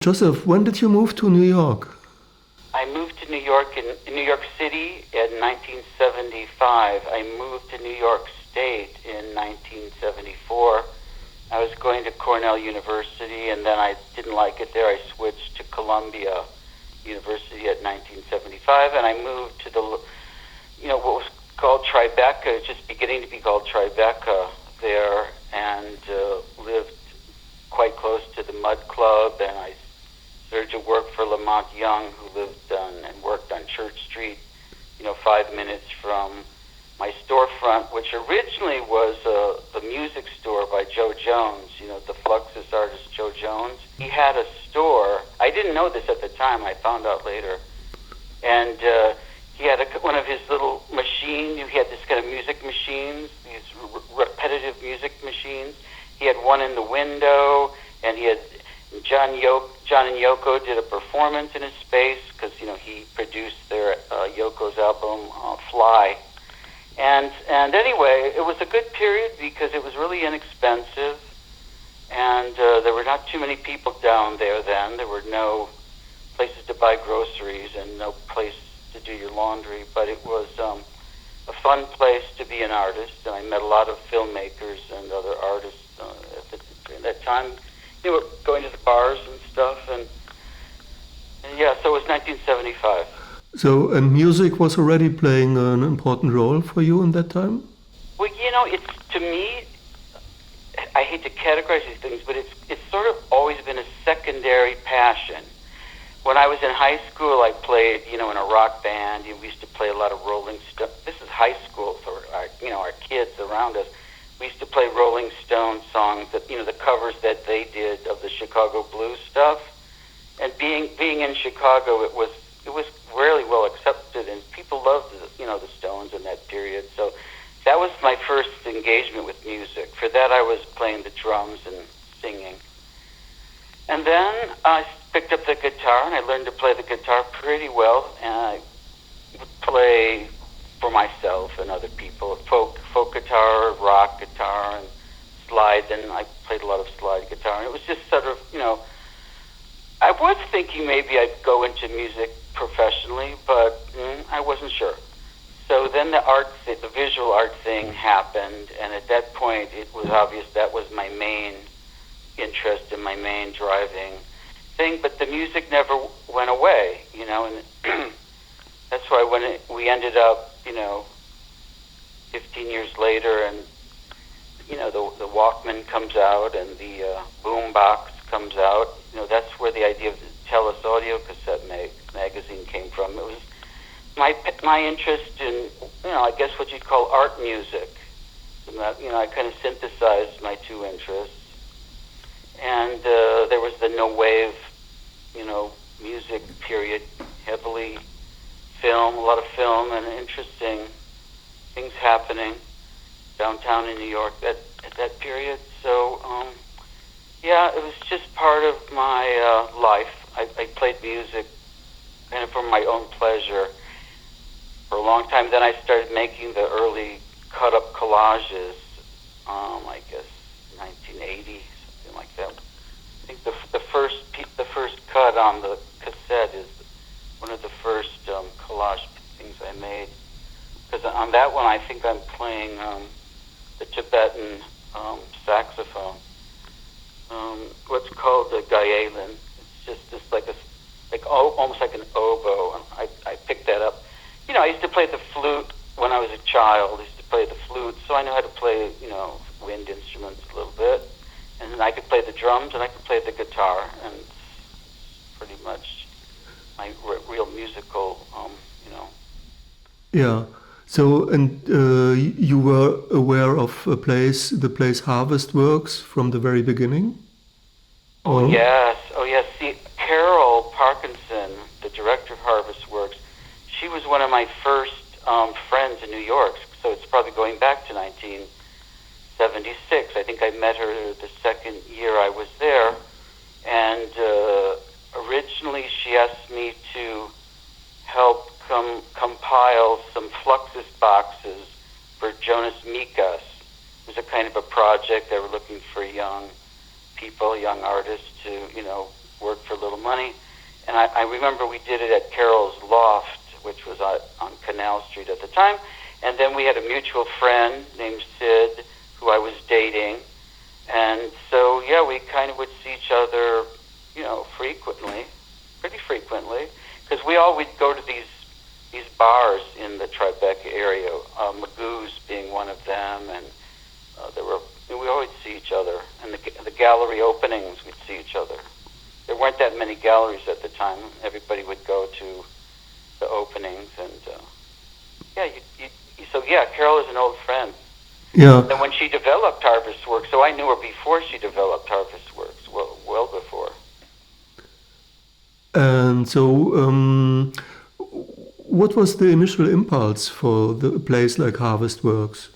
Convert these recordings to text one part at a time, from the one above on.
Joseph, when did you move to New York? I moved to New York in New York City in 1975. I moved to New York State in 1974. I was going to Cornell University, and then I didn't like it there. I switched to Columbia University at 1975, and I moved to what was called Tribeca, just beginning to be called Tribeca there, and lived quite close to the Mud Club, and I started to work for Lamont Young, who lived and worked on Church Street, 5 minutes from my storefront, which originally was the music store by Joe Jones, the Fluxus artist Joe Jones. He had a store. I didn't know this at the time. I found out later. And he had one of his little machines. He had this kind of music machines, these repetitive music machines. He had one in the window, and he had John and Yoko did a performance in his space because he produced their Yoko's album Fly. And anyway, it was a good period because it was really inexpensive, and there were not too many people down there then. There were no places to buy groceries and no place to do your laundry, but it was a fun place to be an artist, and I met a lot of filmmakers and other artists at that time. They were going to the bars and stuff, and yeah, so it was 1975. So, and music was already playing an important role for you in that time? Well, it's, to me, I hate to categorize these things, but it's sort of always been a secondary passion. When I was in high school, I played, in a rock band. We used to play a lot of Rolling Stones. This is high school for our kids around us. We used to play Rolling Stones songs, that the covers that they did of the Chicago blues stuff. And being in Chicago, it was really well accepted, and people loved the Stones in that period. So that was my first engagement with music. For that, I was playing the drums and singing. And then I picked up the guitar, and I learned to play the guitar pretty well. And I would play for myself and other people, folk guitar, rock guitar, and slide. And I played a lot of slide guitar. And it was just sort of, I was thinking maybe I'd go into music professionally, but I wasn't sure. So then the visual art thing happened, and at that point it was obvious that was my main interest and my main driving thing, but the music never went away, and that's why when we ended up, 15 years later, and, the Walkman comes out and the boom box comes out, that's where the idea of the Telus Audiocassette magazine came from. It was my interest in, I guess what you'd call art music. And that, I kind of synthesized my two interests. And there was the no wave, music period, heavily film, a lot of film and interesting things happening downtown in New York at that period. So, yeah, it was just part of my life. I played music kind of for my own pleasure for a long time. Then I started making the early cut-up collages, I guess 1980, something like that. I think the first cut on the cassette is one of the first collage things I made. Because on that one, I think I'm playing the Tibetan saxophone. What's called the gayalin. It's just almost like an oboe. And I picked that up. I used to play the flute when I was a child. I used to play the flute, so I know how to play, wind instruments a little bit. And then I could play the drums and I could play the guitar, and pretty much my real musical, Yeah. So, and you were aware of the place Harvest Works from the very beginning? Oh yes. See, Carol Parkinson, the director of Harvest Works, she was one of my first friends in New York. So it's probably going back to 1976. I think I met her the second year I was there. And originally she asked me to help compile some Fluxus boxes for Jonas Mikas. It was a kind of a project. They were looking for young people, young artists to, work for little money. And I remember we did it at Carol's Loft, which was on Canal Street at the time. And then we had a mutual friend named Sid, who I was dating. And so, yeah, we kind of would see each other, frequently, pretty frequently, because we all would go to these bars in the Tribeca area, Magoo's being one of them, and we always see each other. And the gallery openings, we'd see each other. There weren't that many galleries at the time. Everybody would go to the openings, and Carol is an old friend. Yeah. And when she developed Harvest Works, so I knew her before she developed Harvest Works, well before. And so, what was the initial impulse for a place like Harvest Works?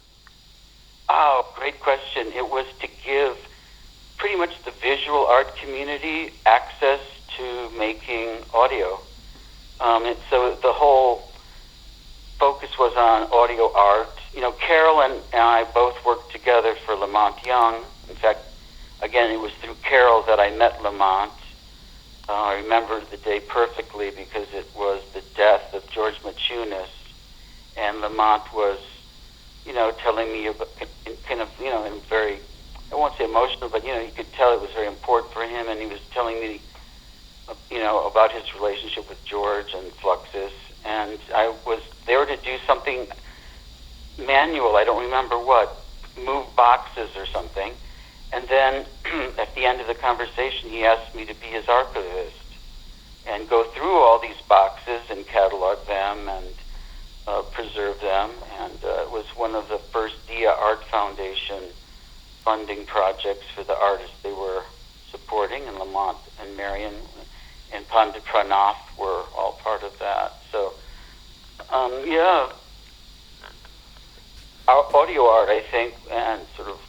Oh, great question. It was to give pretty much the visual art community access to making audio. And so the whole focus was on audio art. Carol and I both worked together for Lamont Young. In fact, again, it was through Carol that I met Lamont. I remember the day perfectly because it was the death of George Machunas, and Lamont was, telling me about, kind of, in very, I won't say emotional, but, you could tell it was very important for him, and he was telling me, about his relationship with George and Fluxus, and I was there to do something manual, I don't remember what, move boxes or something, and then at the end of the conversation, he asked me to be his archivist and go through all these boxes and catalog them and preserve them, and it was one of the first Dia Art Foundation funding projects for the artists they were supporting, and Lamont and Marion and Pandit Pranath were all part of that. So, audio art, I think, and sort of,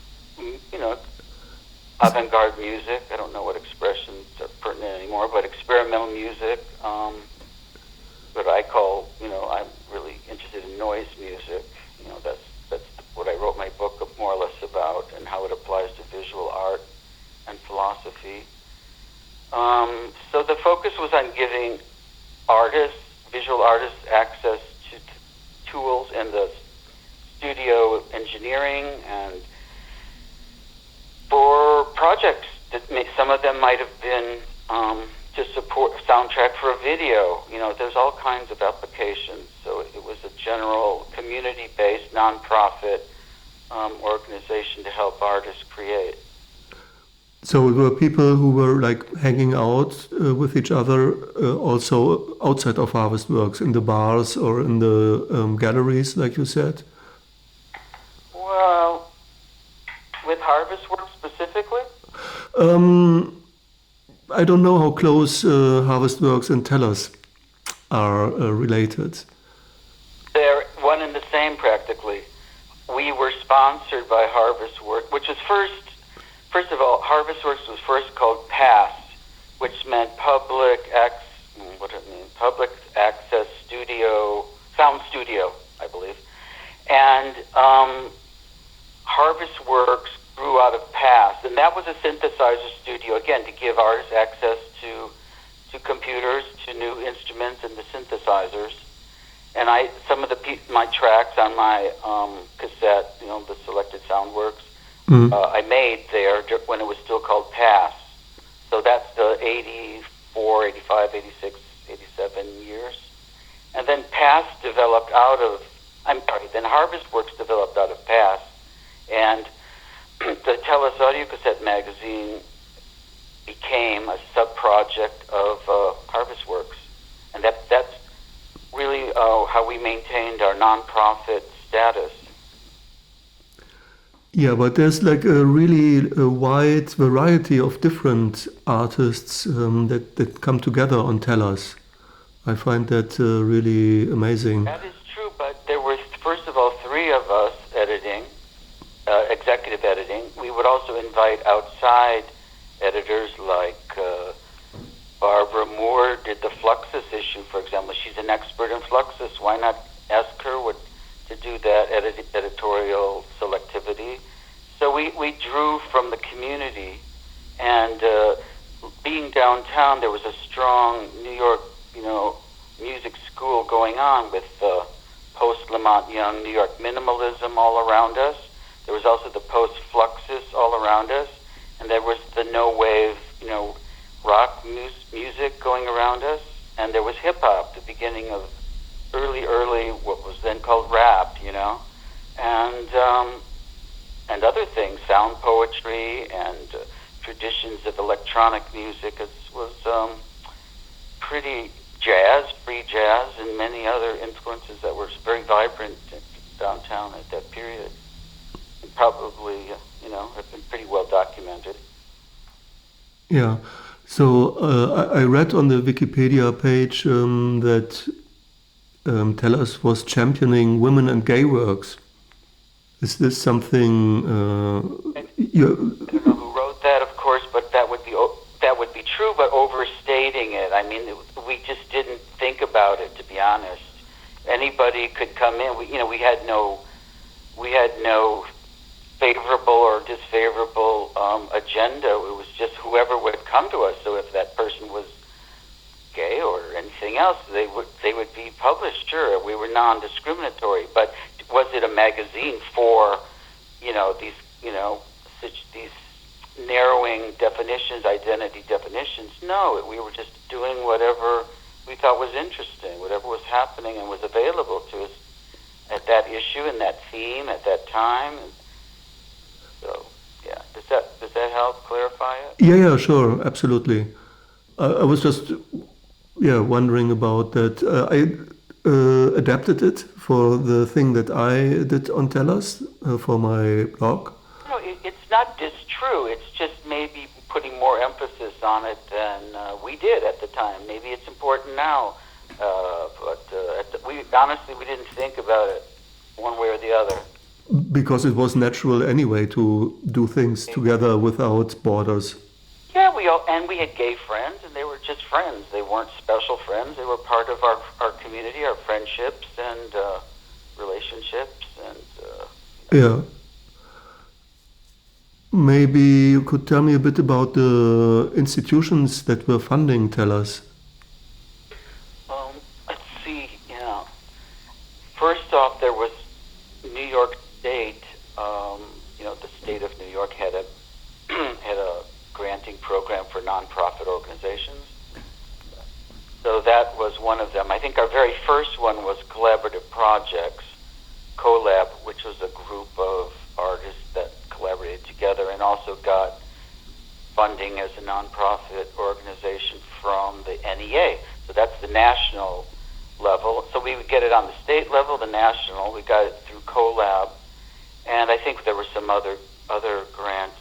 avant-garde music. I don't know what expressions are pertinent anymore, but experimental music. What I call, I'm really interested in noise music. That's what I wrote my book more or less about, and how it applies to visual art and philosophy. So the focus was on giving visual artists, access to tools and the studio engineering, and for projects that some of them might have been to support soundtrack for a video. There's all kinds of applications. So it was a general community-based, nonprofit organization to help artists create. So it were people who were like hanging out with each other, also outside of Harvest Works, in the bars or in the galleries, like you said? Well, with Harvest Works specifically? I don't know how close Harvest Works and Telus are related. They're one and the same practically. We were sponsored by Harvest Works, which was first of all, Harvest Works was first called PASS, which meant Public Access Studio, Sound Studio, I believe. And Harvest Works grew out of PASS, and that was a synthesizer studio, again, to give artists access to computers, to new instruments and the synthesizers. And some of my tracks on my cassette, the Selected Soundworks, I made there when it was still called PASS. So that's the 84, 85, 86, 87 years. And then then Harvest Works developed out of PASS. And the Telus Audiocassette magazine became a sub-project of Harvest Works. And that's really how we maintained our non-profit status. Yeah, but there's like a really wide variety of different artists that come together on Telus. I find that really amazing. That is true, but there were, first of all, 3 of us editing, executive editing. We would also invite outside editors like Barbara Moore did the Fluxus issue, for example. She's an expert in Fluxus. Why not ask her to do that editorial selectivity? So we drew from the community, and being downtown, there was a strong New York, music school going on with post-Lamont Young New York minimalism all around us. There was also the post-Fluxus all around us, and there was the no-wave, rock music going around us, and there was hip-hop, the beginning of early, what was then called rap, and other things, sound poetry and traditions of electronic music. It was pretty jazz, free jazz, and many other influences that were very vibrant downtown at that period. And probably, have been pretty well documented. Yeah. So I read on the Wikipedia page that Telus was championing women and gay works. Is this something I don't know who wrote that, of course, but that would be true, but overstating it. I mean, we just didn't think about it, to be honest. Anybody could come in. We had no favorable or disfavorable agenda. It was just whoever would come to us. So if that person was gay or anything else, they would be published. Sure, we were non-discriminatory. But was it a magazine for these narrowing definitions, identity definitions? No, we were just doing whatever we thought was interesting, whatever was happening and was available to us at that issue and that theme at that time. And so, yeah, does that help clarify it? Yeah, sure, absolutely. I was just wondering about that. I adapted it for the thing that I did on Telus for my blog. No, it's not distrue. It's just maybe putting more emphasis on it than we did at the time. Maybe it's important now, but honestly, we didn't think about it one way or the other. Because it was natural anyway to do things together without borders. Yeah, we had gay friends, and they were just friends. They weren't special friends. They were part of our community, our friendships and relationships. And yeah. Maybe you could tell me a bit about the institutions that were funding Telus. Let's see. First off, there was New York State. The state of New York had a granting program for nonprofit organizations. So that was one of them. I think our very first one was Collaborative Projects, Colab, which was a group of artists that collaborated together and also got funding as a nonprofit organization from the NEA. So that's the national level. So we would get it on the state level, the national. We got it through Colab. And I think there were some other grants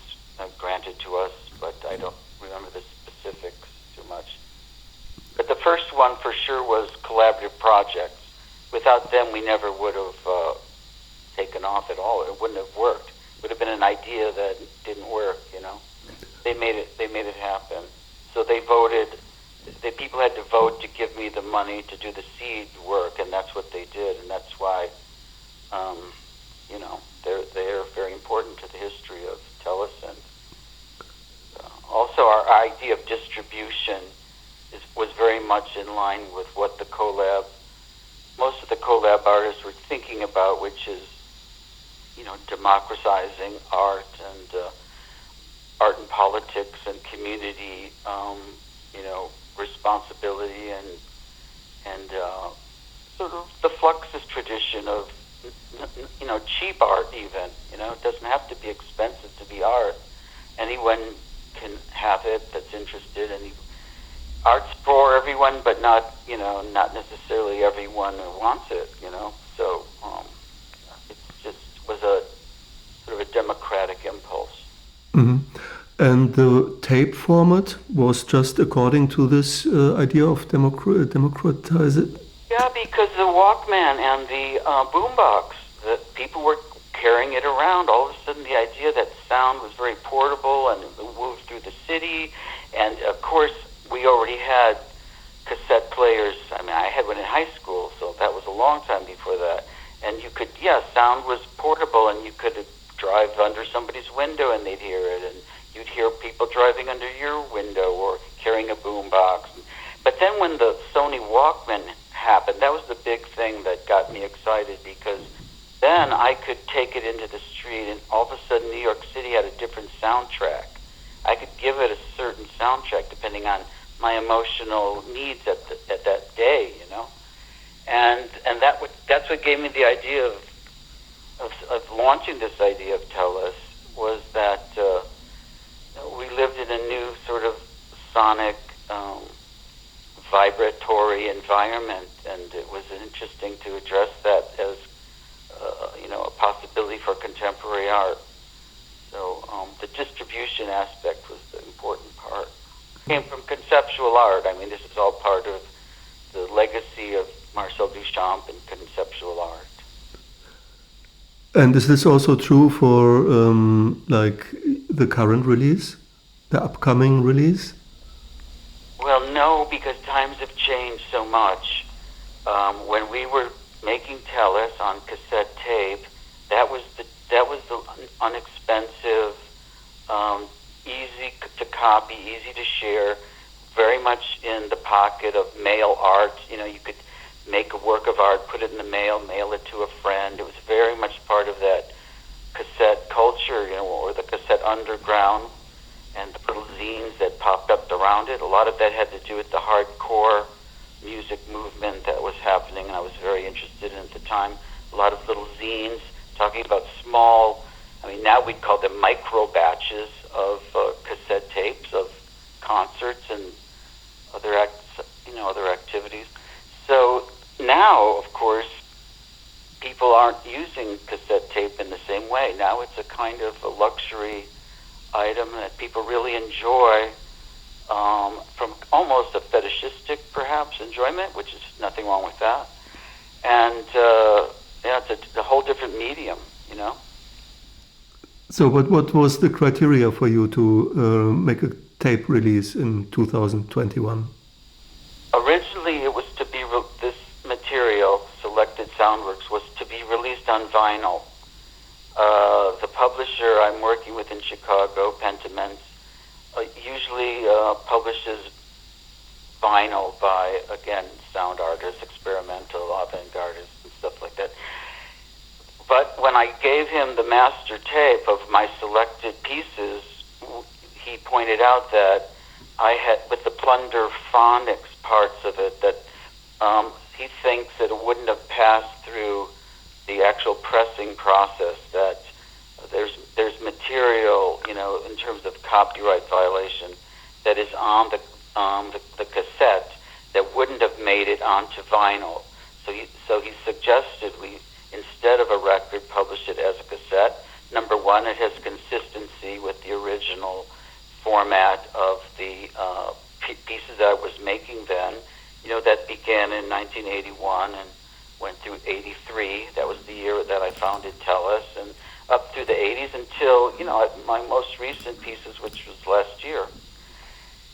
granted to us, but I don't remember the specifics too much. But the first one for sure was Collaborative Projects. Without them, we never would have taken off at all. It wouldn't have worked. It would have been an idea that didn't work. They made it happen. So they voted. The people had to vote to give me the money to do the seed work, and that's what they did. And that's why, they're very important to the history of Telus. And also our idea of distribution was very much in line with what most of the Colab artists were thinking about, which is, democratizing art and politics and community, responsibility and sort of the Fluxus tradition of, cheap art even. It doesn't have to be expensive to be art. Anyone can have it that's interested, and art's for everyone, but not necessarily everyone who wants it. So it just was a sort of a democratic impulse. Mm-hmm. And the tape format was just according to this idea of democratize it? Yeah, because the Walkman and the boombox, that people were carrying it around. All of a sudden, the idea that sound was very portable and it moved through the city. And of course, we already had cassette players. I mean, I had one in high school, so that was a long time before that. And sound was portable, and you could drive under somebody's window and they'd hear it. And you'd hear people driving under your window or carrying a boombox. But then when the Sony Walkman happened, that was the big thing that got me excited, because then I could take it into the street, and all of a sudden New York City had a different soundtrack. I could give it a certain soundtrack depending on my emotional needs at that day, you know. And that's what gave me the idea of launching this idea of Telus, was that we lived in a new sort of sonic, vibratory environment, and it was interesting to address that as a possibility for contemporary art. So the distribution aspect was the important part. It came from conceptual art. I mean, this is all part of the legacy of Marcel Duchamp and conceptual art. And is this also true for like the current release, the upcoming release? Well, no, because times have changed so much. When we were making Telus on cassette tape, that was the inexpensive, easy to copy, easy to share, very much in the pocket of mail art. You know, you could make a work of art, put it in the mail it to a friend. It was very much part of that cassette culture, you know, or the cassette underground, and the little zines that popped up around it. A lot of that had to do with the hardcore music movement that was happening, and I was very interested in at the time. A lot of little zines talking about small, I mean, now we'd call them micro batches of cassette tapes of concerts and other activities. So now, of course, people aren't using cassette tape in the same way. Now it's a kind of a luxury item that people really enjoy, from almost a fetishistic, perhaps, enjoyment, which is nothing wrong with that. And it's a whole different medium, you know. So what was the criteria for you to make a tape release in 2021? Originally, it was to be this material, Selected Soundworks, was to be released on vinyl. The publisher I'm working with in Chicago, Pentiments, usually publishes vinyl by, again, sound artists, experimental, avant-gardists, and stuff like that. But when I gave him the master tape of my selected pieces, he pointed out that I had, with the plunderphonics parts of it, that he thinks that it wouldn't have passed through the actual pressing process, that there's material, you know, in terms of copyright violation, that is on the cassette that wouldn't have made it onto vinyl. So he suggested we, instead of a record, publish it as a cassette. Number one, it has consistency with the original format of the pieces that I was making then. You know, that began in 1981 and went through 83. That was the year that I founded Telus, and up through the 80s until, you know, my most recent pieces, which was last year.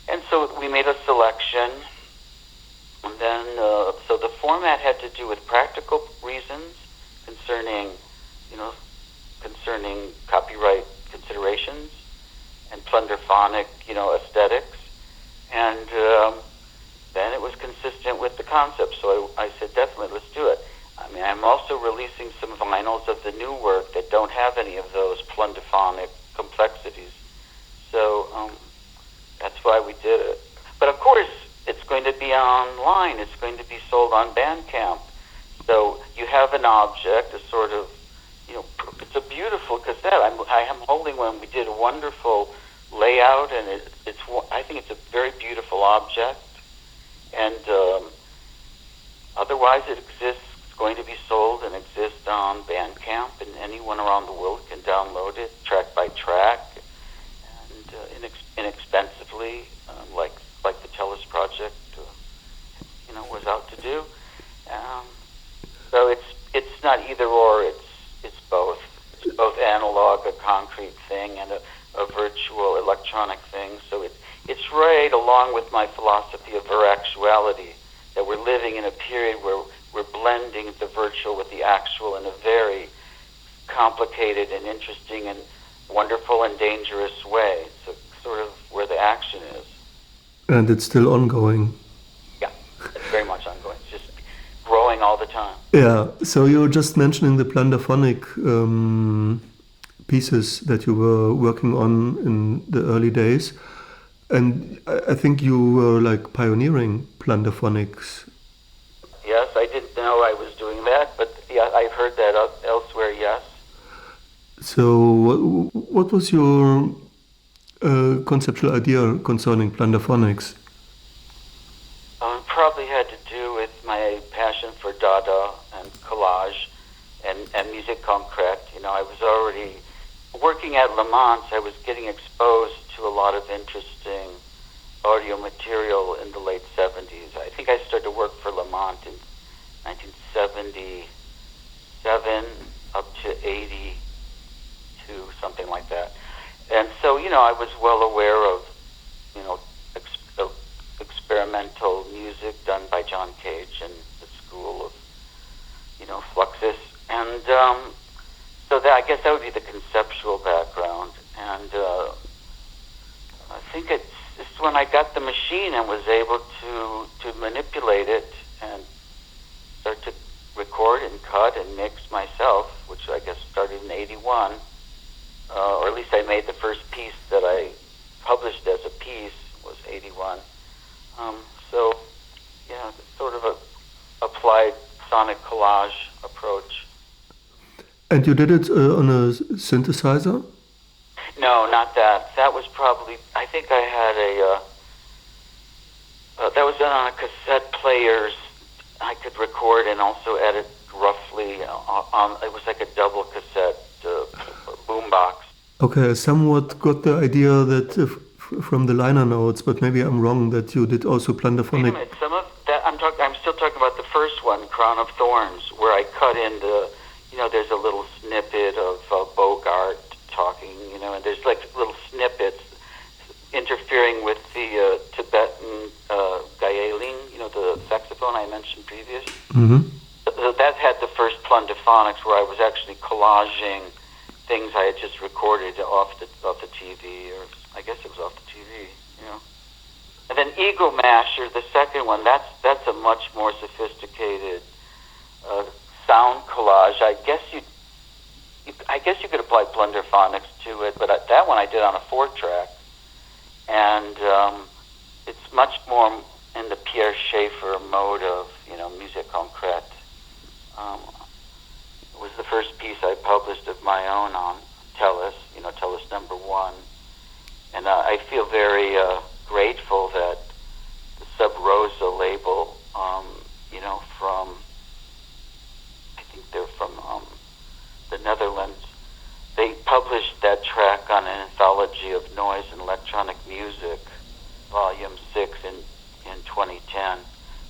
And so we made a selection, and then, so the format had to do with practical reasons concerning copyright considerations and plunderphonic, you know, aesthetics. And then it was consistent with the concept. So I said, definitely, let's do it. I mean, I'm also releasing some vinyls of the new work that don't have any of those plunderphonic complexities. So that's why we did it. But of course, it's going to be online. It's going to be sold on Bandcamp. So you have an object, a sort of, you know, it's a beautiful cassette. I am holding one. We did a wonderful layout, and I think it's a very beautiful object. And otherwise, it exists. It's going to be sold and exist on Bandcamp, and anyone around the world can download it track by track, and inexpensively, like the Telus project, you know, was out to do. So it's not either or. It's both. It's both analog, a concrete thing, and a virtual electronic thing. So it's right along with my philosophy of virtuality, that we're living in a period where we're blending the virtual with the actual in a very complicated and interesting and wonderful and dangerous way. It's sort of where the action is. And it's still ongoing. Yeah, it's very much ongoing. It's just growing all the time. Yeah, so you were just mentioning the plunderphonic pieces that you were working on in the early days. And I think you were like pioneering plunderphonics. Yes, I didn't know I was doing that, but yeah, I've heard that elsewhere, yes. So what was your conceptual idea concerning plunderphonics? Probably had to do with my passion for Dada and collage and musique concrète. You know, I was already working at Le Mans. I was getting exposed to a lot of interesting audio material in the late 70s. I think I started to work for Le Mans in 1977 up to 82, something like that. And so, you know, I was well aware of, you know, experimental music done by John Cage and the school of, you know, Fluxus. And so that, I guess that would be the conceptual background. And I think it's when I got the machine and was able to manipulate it and start to record and cut and mix myself, which I guess started in 81, or at least I made the first piece that I published as a piece was 81. So, yeah, sort of a applied sonic collage approach. And you did it on a synthesizer? No, not that. That was probably, I think I had that was done on a cassette players. I could record and also edit roughly on, it was like a double cassette boombox. Okay, I somewhat got the idea that from the liner notes, but maybe I'm wrong that you did also plunderphonic. Wait a minute, some of that, I'm still talking about the first one, Crown of Thorns, where I cut in you know, there's a little snippet of Bogart talking, you know, and there's like little snippets interfering with the Tibetan gayeling, you know, the saxophone I mentioned previous. Mm-hmm. So that had the first plunderphonics where I was actually collaging things I had just recorded off the TV, or I guess it was off the TV, you know. And then Ego Masher, the second one, that's a much more sophisticated sound collage. I guess you could apply plunderphonics to it, but that one I did on a 4-track, and it's much more in the Pierre Schaeffer mode of, you know, musique concrète. It was the first piece I published of my own on Telus, you know, Telus #1, and I feel very grateful that the Sub Rosa label, you know, from, I think they're from the Netherlands, they published that track on an anthology of noise and electronic music, volume 6 in 2010.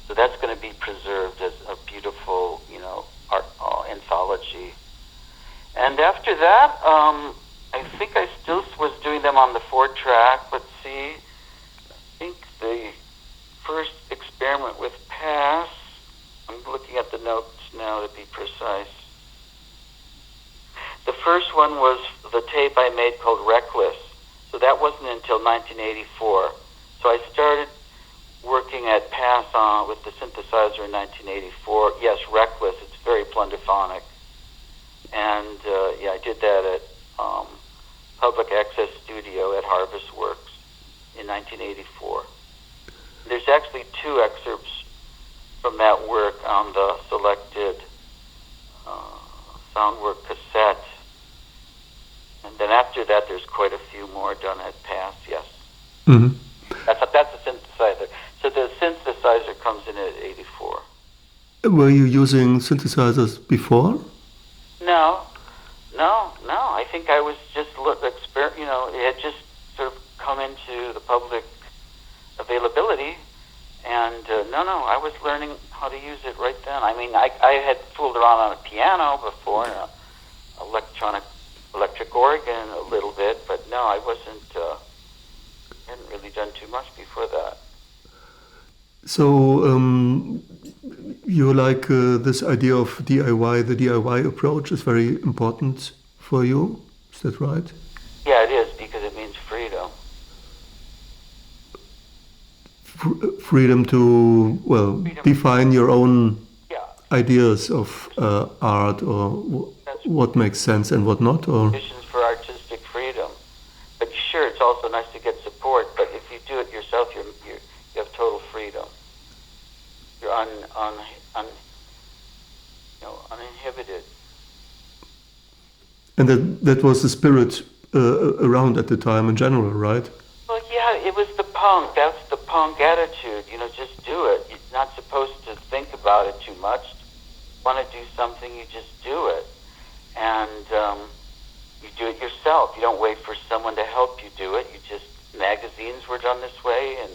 So that's going to be preserved as a beautiful, you know, art anthology. And after that, I think I still was doing them on the 4-track. Let's see, I think the first experiment with Pass, I'm looking at the notes now to be precise. The first one was the tape I made called Reckless. So that wasn't until 1984. So I started working at Pass on with the synthesizer in 1984. Yes, Reckless, it's very plunderphonic. And yeah, I did that at Public Access Studio at Harvest Works in 1984. There's actually 2 excerpts from that work on the selected Soundwork cassette. And then after that, there's quite a few more done at Pass, yes. Mm-hmm. That's a synthesizer. So the synthesizer comes in at 84. Were you using synthesizers before? No. I think I was just, you know, it had just sort of come into the public availability. And no, I was learning how to use it right then. I mean, I had fooled around on a piano before, and electric organ a little bit, but no, I hadn't really done too much before that. So you like this idea of DIY, the DIY approach is very important for you, is that right? freedom to, well, define your own ideas of art, or what makes sense and what not, or conditions for artistic freedom. But sure, it's also nice to get support. But if you do it yourself, you have total freedom. You're uninhibited. And that was the spirit around at the time in general, right? Well, yeah, it was the punk. That's the punk attitude. Just do it. You're not supposed to think about it too much. Want to do something, you just do it. And you do it yourself. You don't wait for someone to help you do it. Magazines were done this way, and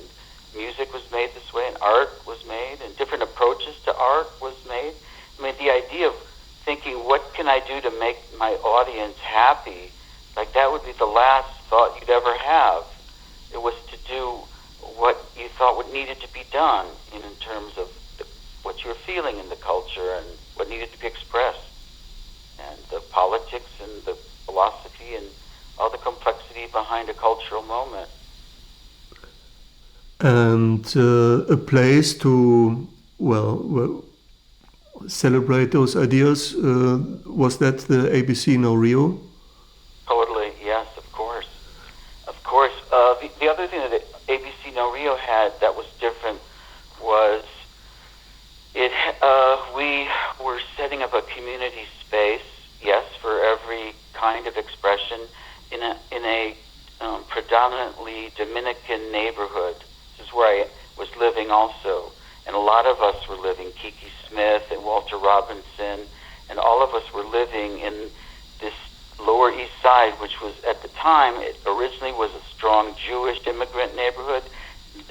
music was made this way, and art was made, and different approaches to art was made. I mean, the idea of thinking, what can I do to make my audience happy? Like, that would be the last thought you'd ever have. It was to do what you thought what needed to be done in terms of what you were feeling in the culture and what needed to be expressed, and the politics and the philosophy and all the complexity behind a cultural moment. And a place to, well, celebrate those ideas, was that the ABC No Rio? Totally, yes, of course. Of course. The other thing that ABC No Rio had that was different was we were setting up a community space, yes, for every kind of expression in a predominantly Dominican neighborhood. This is where I was living also. And a lot of us were living, Kiki Smith and Walter Robinson, and all of us were living in this Lower East Side, which was, at the time, it originally was a strong Jewish immigrant neighborhood.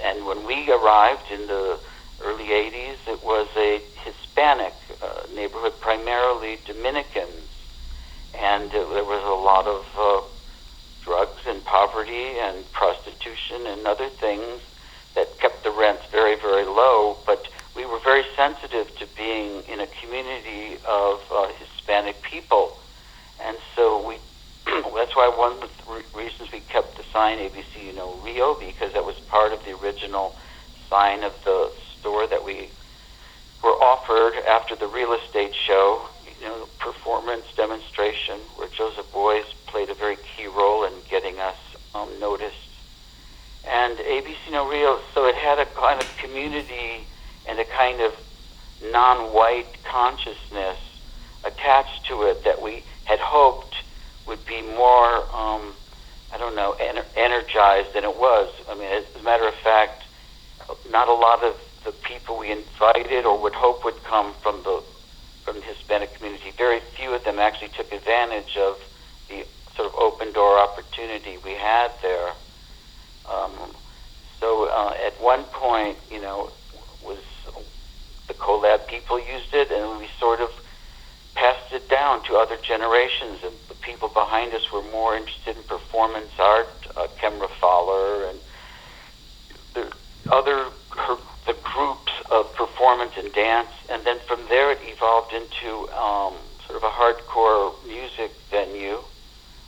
And when we arrived in the early 80s, it was a Hispanic neighborhood, primarily Dominicans. And there was a lot of drugs and poverty and prostitution and other things that kept the rents very, very low. But we were very sensitive to being in a community of Hispanic people. And so that's why one of the reasons we kept the sign ABC No Rio, because that was part of the original sign of the store that we were offered after the real estate show, performance demonstration, where Joseph Boys played a very key role in getting us noticed. And ABC No Rio, so it had a kind of community and a kind of non-white consciousness attached to it that we had hoped would be more, energized than it was. I mean, as a matter of fact, not a lot of the people we invited or would hope would come from the Hispanic community. Very few of them actually took advantage of the sort of open door opportunity we had there. So at one point, was the Colab people used it, and we sort of passed it down to other generations. And the people behind us were more interested in performance art, Kemra Fowler, and the groups of performance and dance. And then from there, it evolved into sort of a hardcore music venue,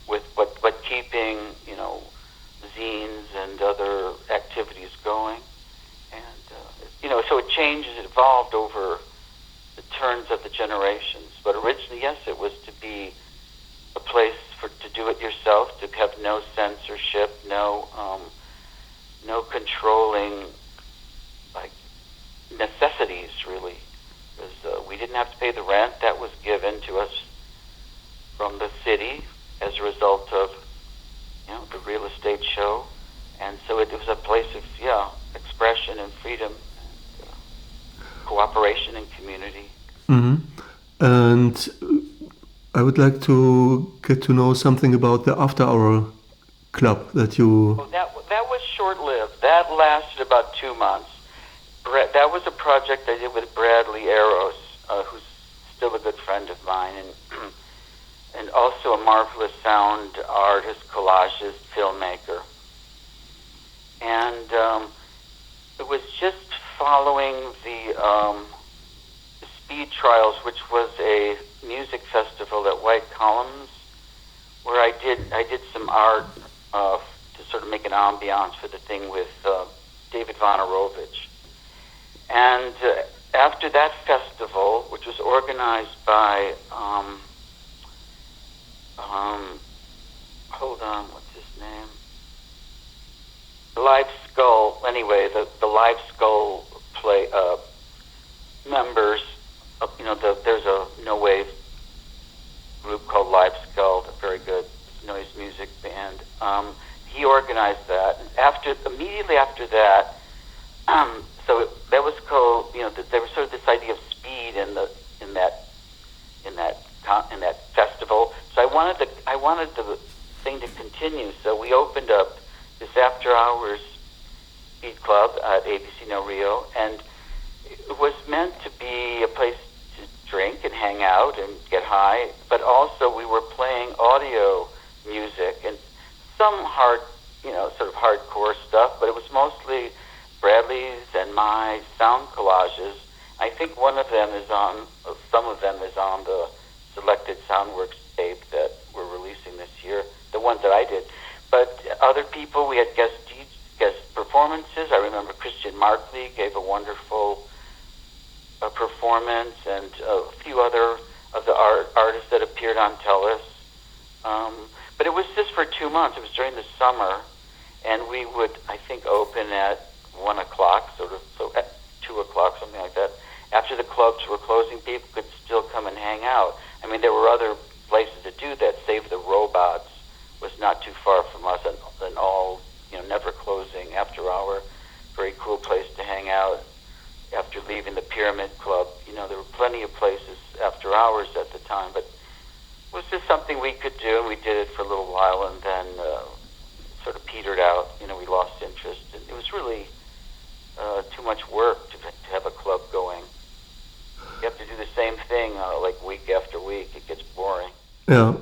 with but keeping zines and other activities going. And so it changed, it evolved over the turns of the generations. But originally, yes, it was to be a place to do it yourself, to have no censorship, no controlling necessities, really. Because we didn't have to pay the rent that was given to us from the city as a result of the real estate show. And so it was a place of expression and freedom, and cooperation and community. Mm-hmm. And I would like to get to know something about the After Hour Club that you... Oh, that was short-lived. That lasted about 2 months. That was a project I did with Bradley Eros, who's still a good friend of mine, and also a marvelous sound artist, collagist, filmmaker. And it was just following the Speed Trials, which was a music festival at White Columns, where I did some art to sort of make an ambiance for the thing with David Vonarovich. And after that festival, which was organized by, hold on, what's his name? Live Skull, anyway, the Live Skull play members, there's a no wave group called Live Skull, a very good noise music band. He organized that. Immediately after that, so that was called, there was sort of this idea of speed in that festival. So I wanted the thing to continue. So we opened up this after hours speed club at ABC No Rio, and it was meant to be a place to drink and hang out and get high, but also we were playing audio music and some sort of hardcore stuff, but it was mostly Bradley's and my sound collages. I think some of them is on the Selected Soundworks tape that we're releasing this year, the ones that I did. But other people, we had guest performances. I remember Christian Markley gave a wonderful performance, and a few other of the artists that appeared on Telus. But it was just for 2 months. It was during the summer, and we would, I think, open at 1 o'clock, so at 2 o'clock, something like that. After the clubs were closing, people could still come and hang out. I mean, there were other places to do that. Save the Robots was not too far from us, and all, never closing after hour. Very cool place to hang out. After leaving the Pyramid Club, there were plenty of places after hours at the time, but it was just something we could do, and we did it for a little while, and then sort of petered out. We lost interest, and it was really too much work to have a club going. You have to do the same thing like week after week. It gets boring. Yeah.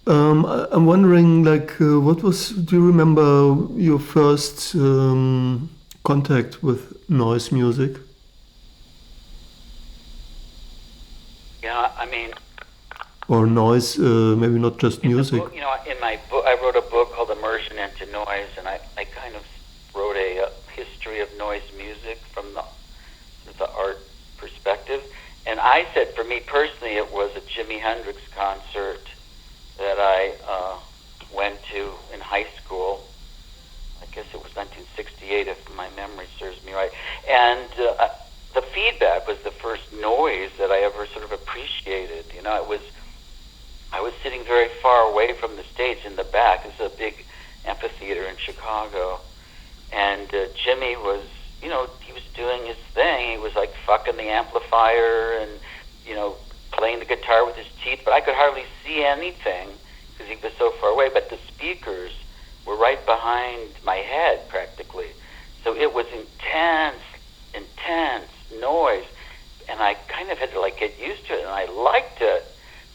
I'm wondering, do you remember your first contact with noise music? Yeah, I mean... Or noise, maybe not just music. Book, in my book, I wrote a book called Immersion into Noise, and I kind of wrote a history of noise music from the art perspective. And I said, for me personally, it was a Jimi Hendrix concert that I went to in high school. I guess it was 1968, if my memory serves me right. And the feedback was the first noise that I ever sort of appreciated. I was sitting very far away from the stage in the back. It's a big amphitheater in Chicago. And Jimmy was, he was doing his thing. He was like fucking the amplifier and, playing the guitar with his teeth, but I could hardly see anything because he was so far away. But the speakers were right behind my head practically. So it was intense noise. And I kind of had to get used to it, and I liked it.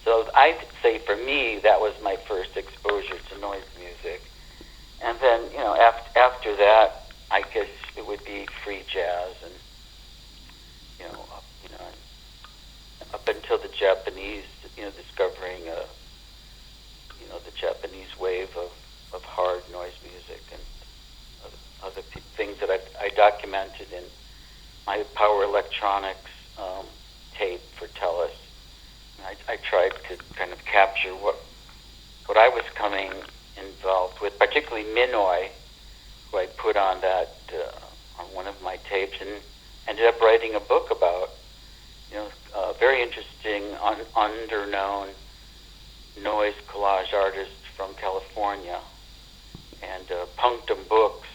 So I'd say for me, that was my first exposure to noise music. And then, after that, I guess it would be free jazz and, up until the Japanese, discovering, the Japanese wave of hard noise music and other things that I documented in my power electronics tape for Telus. I tried to kind of capture what I was coming involved with, particularly Minoi, who I put on on one of my tapes, and ended up writing a book about, very interesting, underknown noise collage artist from California, and Punctum Books,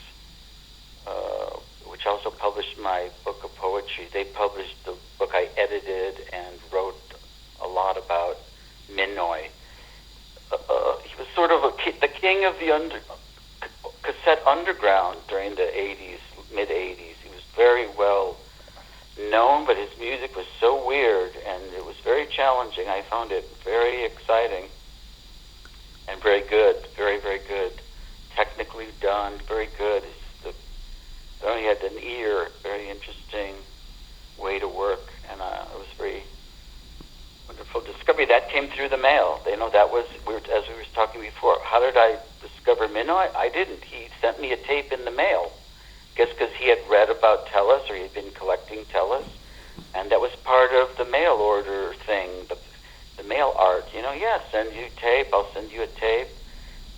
which also published my book of poetry. They published the book I edited and wrote a lot about Minoi. He was sort of the king of the cassette underground during the 80s, mid-80s. He was very well known, but his music was so weird, and it was very challenging. I found it very exciting and very good, very, very good. Technically done, very good. He had an ear, very interesting way to work, and it was very wonderful discovery. That came through the mail. That was, as we were talking before, how did I discover Minoi? I didn't. He sent me a tape in the mail, guess because he had read about Telus, or he had been collecting Telus, and that was part of the mail order thing, the mail art. Send you tape, I'll send you a tape.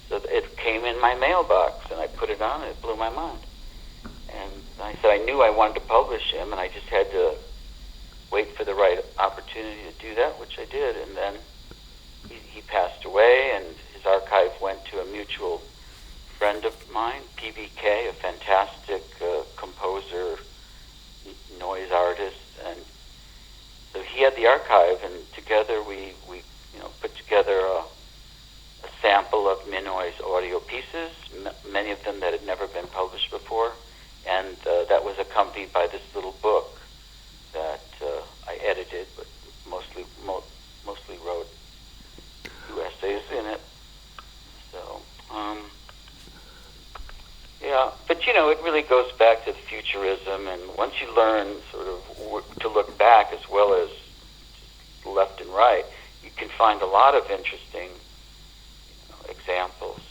So it came in my mailbox, and I put it on, and it blew my mind. And I said I knew I wanted to publish him, and I just had to wait for the right opportunity to do that, which I did. And then he passed away, and his archive went to a mutual friend of mine, PBK, a fantastic composer, noise artist. And so he had the archive, and together we put together a sample of Minoy's audio pieces, many of them that had never been published before, and that was accompanied by this little book that I edited, but mostly wrote 2 essays in it. So, but it really goes back to the futurism, and once you learn sort of to look back as well as left and right, you can find a lot of interesting examples.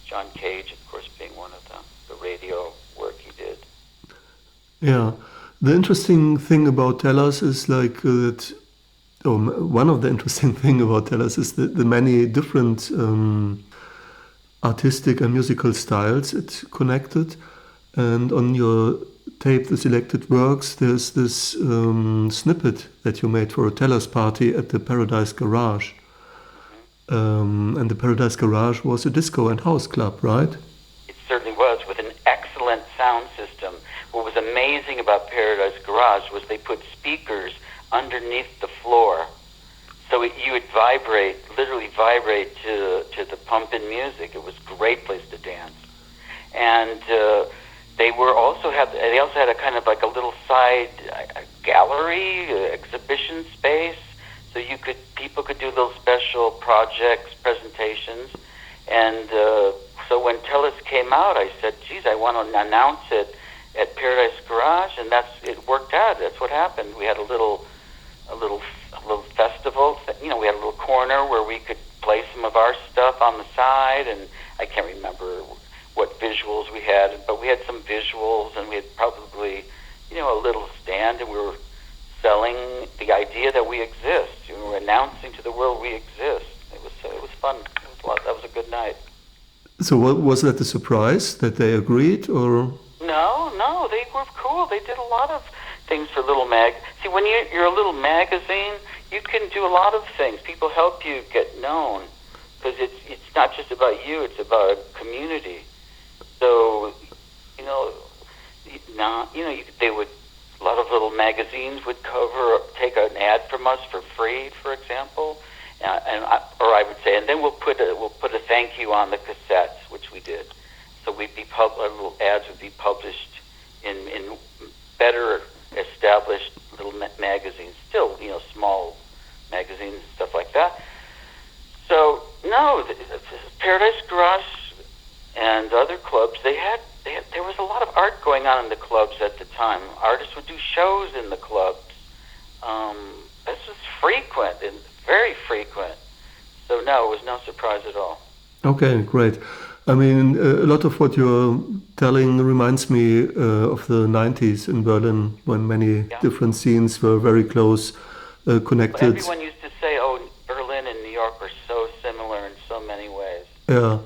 John Cage, of course, being one of them, the radio work he did. Yeah. The interesting thing about Telus is one of the interesting thing about Telus is the many different artistic and musical styles it connected. And on your tape, the selected works, there's this snippet that you made for a Telus Party at the Paradise Garage. And the Paradise Garage was a disco and house club, right? It certainly was, with an excellent sound system. What was amazing about Paradise Garage was they put speakers underneath the floor, so you would literally vibrate to the pumping music. It was a great place to dance. And they also had a kind of like a little side gallery, exhibition space. So people could do little special projects, presentations, and so when Telus came out, I said, "Geez, I want to announce it at Paradise Garage," and it worked out. That's what happened. We had a little festival. We had a little corner where we could play some of our stuff on the side, and I can't remember what visuals we had, but we had some visuals, and we had probably a little stand, and we were selling the idea that we exist. We were announcing to the world we exist. It was fun. That was a good night. So was that a surprise that they agreed, or? No, they were cool. They did a lot of things for Little Mag. See, when you're a little magazine, you can do a lot of things. People help you get known, because it's not just about you, it's about a community. So, a lot of little magazines would take an ad from us for free, for example, and then we'll put a thank you on the cassettes, which we did. So our little ads would be published in better established little magazines, still small magazines and stuff like that. So Paradise Garage and other clubs, there was a lot of art going on in the clubs at the time. Artists would do shows in the clubs. This was frequent, and very frequent. So no, it was no surprise at all. Okay, great. I mean, a lot of what you're telling reminds me of the 90s in Berlin, when many different scenes were very close, connected. Well, everyone used to say, Berlin and New York are so similar in so many ways. Yeah,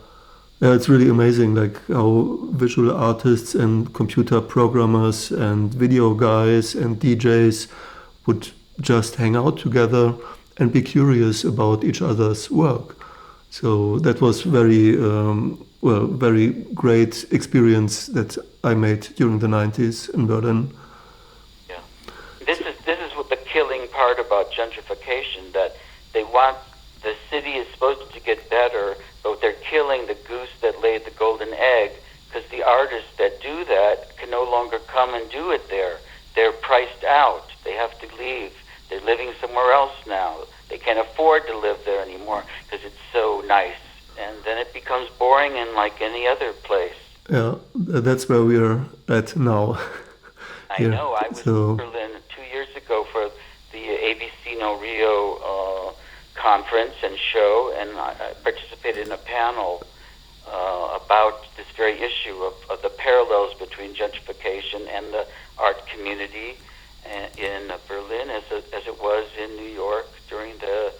it's really amazing, like how visual artists and computer programmers and video guys and DJs would just hang out together and be curious about each other's work. So that was very great experience that I made during the 90s in Berlin. Yeah, this is what the killing part about gentrification, that the city is supposed to get better, but they're killing the goose that laid the golden egg, because the artists that do that can no longer come and do it there. They're priced out. They have to leave. They're living somewhere else now. They can't afford to live there anymore because it's so nice. And then it becomes boring and like any other place. Yeah, that's where we're at now. I know. I was in Berlin 2 years ago for the ABC No Rio conference and show, and I participated in a panel about this very issue of the parallels between gentrification and the art community in Berlin as it was in New York during the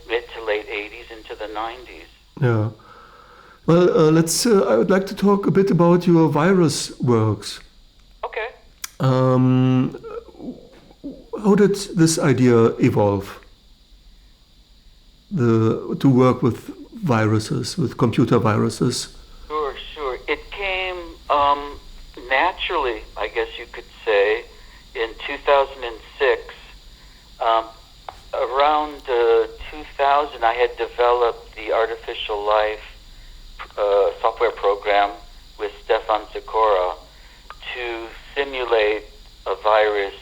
mid to late 80s into the 90s. Yeah. Well, I would like to talk a bit about your virus works. Okay. How did this idea evolve? To work with viruses, with computer viruses? Sure. It came naturally, I guess you could say, in 2006. Around 2000, I had developed the artificial life software program with Stefan Sikora to simulate a virus,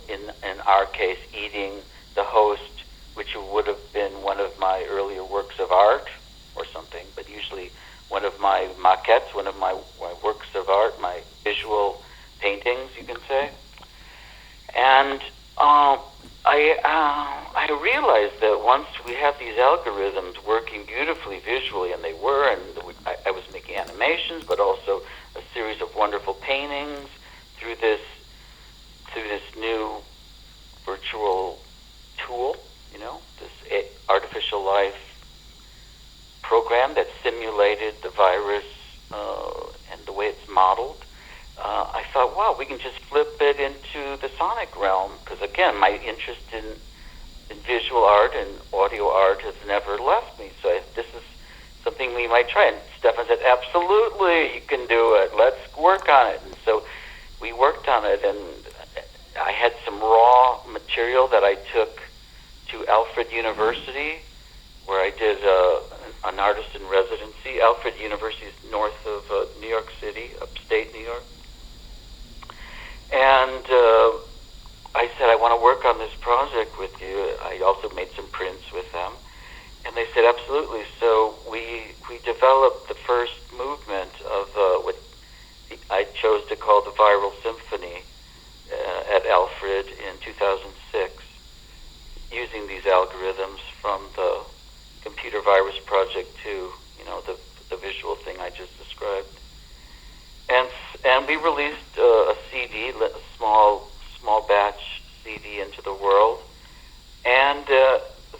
in our case, eating the host, which would have been one of my earlier works of art or something, but usually one of my maquettes, one of my works of art, my visual paintings, you can say. And I realized that once we have these algorithms working beautifully visually, and they were, and I was making animations, but also a series of wonderful paintings through this new virtual tool, this artificial life program that simulated the virus and the way it's modeled. I thought, wow, we can just flip it into the sonic realm, because again, my interest in visual art and audio art has never left me. So this is something we might try. And Stefan said, absolutely, you can do it. Let's work on it. And so we worked on it, and I had some raw material that I took to Alfred University, where I did an artist in residency. Alfred University is north of New York City, upstate New York. And I said, I want to work on this project with you. I also made some prints with them. And they said, absolutely. So we developed the first movement of what I chose to call the Viral Symphony at Alfred in 2006, using these algorithms from the Computer Virus Project to, the visual thing I just described. And we released a CD, a small batch CD into the world, and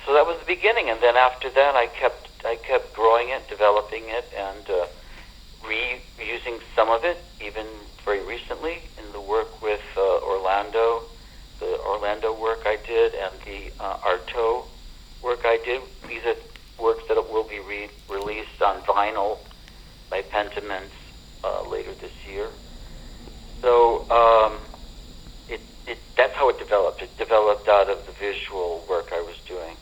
so that was the beginning. And then after that, I kept growing it, developing it, and reusing some of it, even very recently in the work with Orlando, the Orlando work I did, and the Arto work I did. These are works that will be released on vinyl by Pentiments later this year. So that's how it developed. It developed out of the visual work I was doing.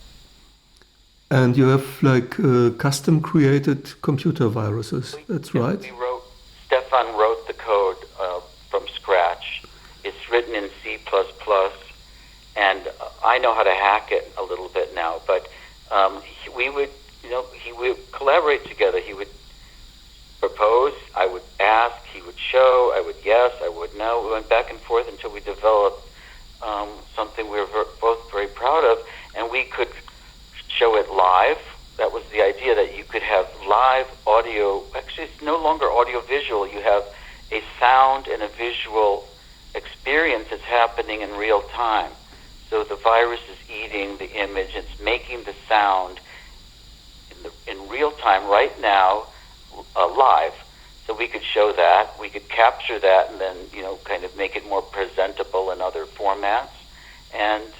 And you have custom created computer viruses, that's right? Stefan wrote the code from scratch. It's written in C++, and I know how to hack it a little bit now, but he would collaborate together. He would propose, I would ask, he would show, I would yes, I would no. We went back and forth until we developed something we were both very proud of, and we could show it live. That was the idea, that you could have live audio. Actually, it's no longer audio-visual. You have a sound and a visual experience that's happening in real time. So the virus is eating the image, it's making the sound in real time right now, live. So we could show that, we could capture that, and then kind of make it more presentable in other formats. And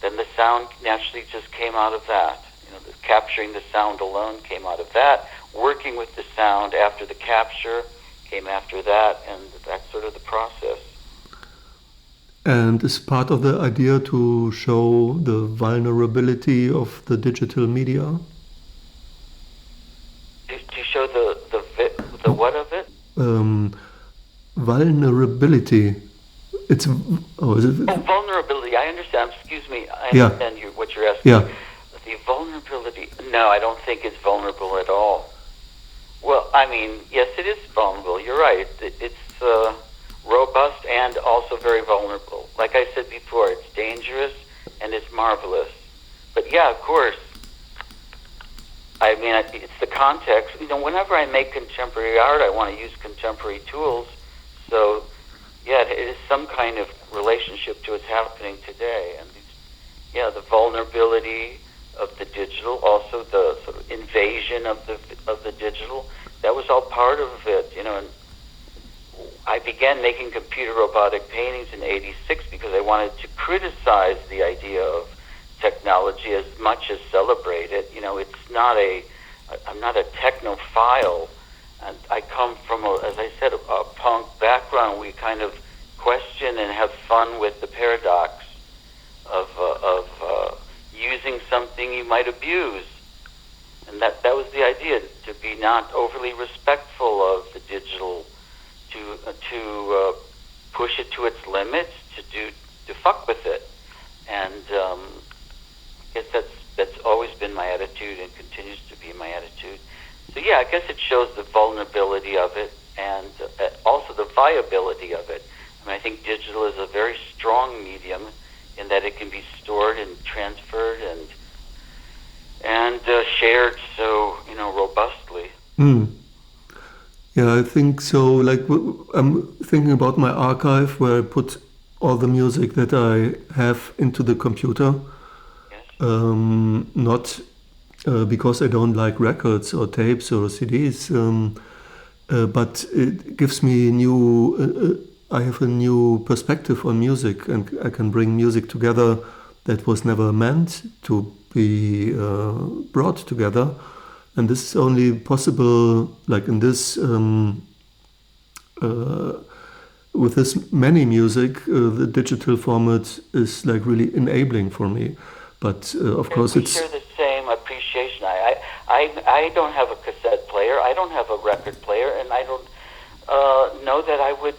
then the sound naturally just came out of that. Capturing the sound alone came out of that. Working with the sound after the capture came after that, and that's sort of the process. And is part of the idea to show the vulnerability of the digital media? To show the what of it? Vulnerability. Is it? Vulnerability. I understand. Excuse me. I understand what you're asking. Yeah. The vulnerability. No, I don't think it's vulnerable at all. Well, I mean, yes, it is vulnerable. You're right. It's robust and also very vulnerable. Like I said before, it's dangerous and it's marvelous. But yeah, of course. I mean, it's the context. Whenever I make contemporary art, I want to use contemporary tools. So, yeah, it is some kind of relationship to what's happening today. And, the vulnerability of the digital, also the sort of invasion of the digital, that was all part of it, and I began making computer robotic paintings in '86 because I wanted to criticize the idea of technology as much as celebrate it. I'm not a technophile, and I come from, as I said, a punk background. We kind of question and have fun with the paradox of using something you might abuse. And that was the idea, to be not overly respectful of the digital, to push it to its limits, to fuck with it. And I guess that's always been my attitude and continues to be my attitude. So yeah, I guess it shows the vulnerability of it and also the viability of it. I think digital is a very strong medium in that it can be stored and transferred and shared so robustly. Yeah, I think so. Like, I'm thinking about my archive where I put all the music that I have into the computer. Yes. Not because I don't like records or tapes or CDs, but it gives me I have a new perspective on music, and I can bring music together that was never meant to be brought together. And this is only possible, like in this, with this many music, the digital format is like really enabling for me. But of course, we share the same appreciation. I don't have a cassette player. I don't have a record player, and I don't know that I would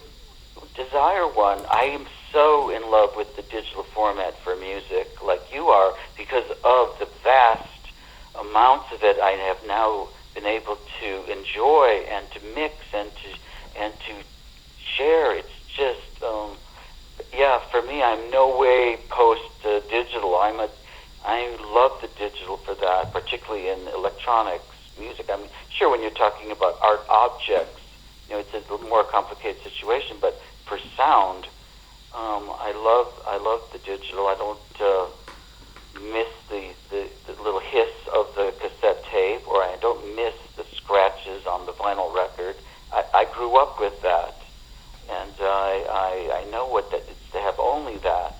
desire one. I am so in love with the digital format for music, like you are, because of the vast amounts of it I have now been able to enjoy and to mix and to share. It's just for me, I'm no way post digital. I love the digital for that, particularly in electronics music. I mean, sure, when you're talking about art objects, it's a more complicated situation, but for sound, I love the digital. I don't miss the little hiss of the cassette tape, or I don't miss the scratches on the vinyl record. I grew up with that, and I know what that is to have only that.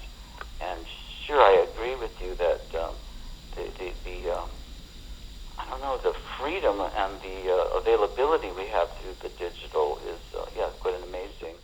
And sure, I agree with you that I don't know, the freedom and the availability we have through the digital is quite amazing.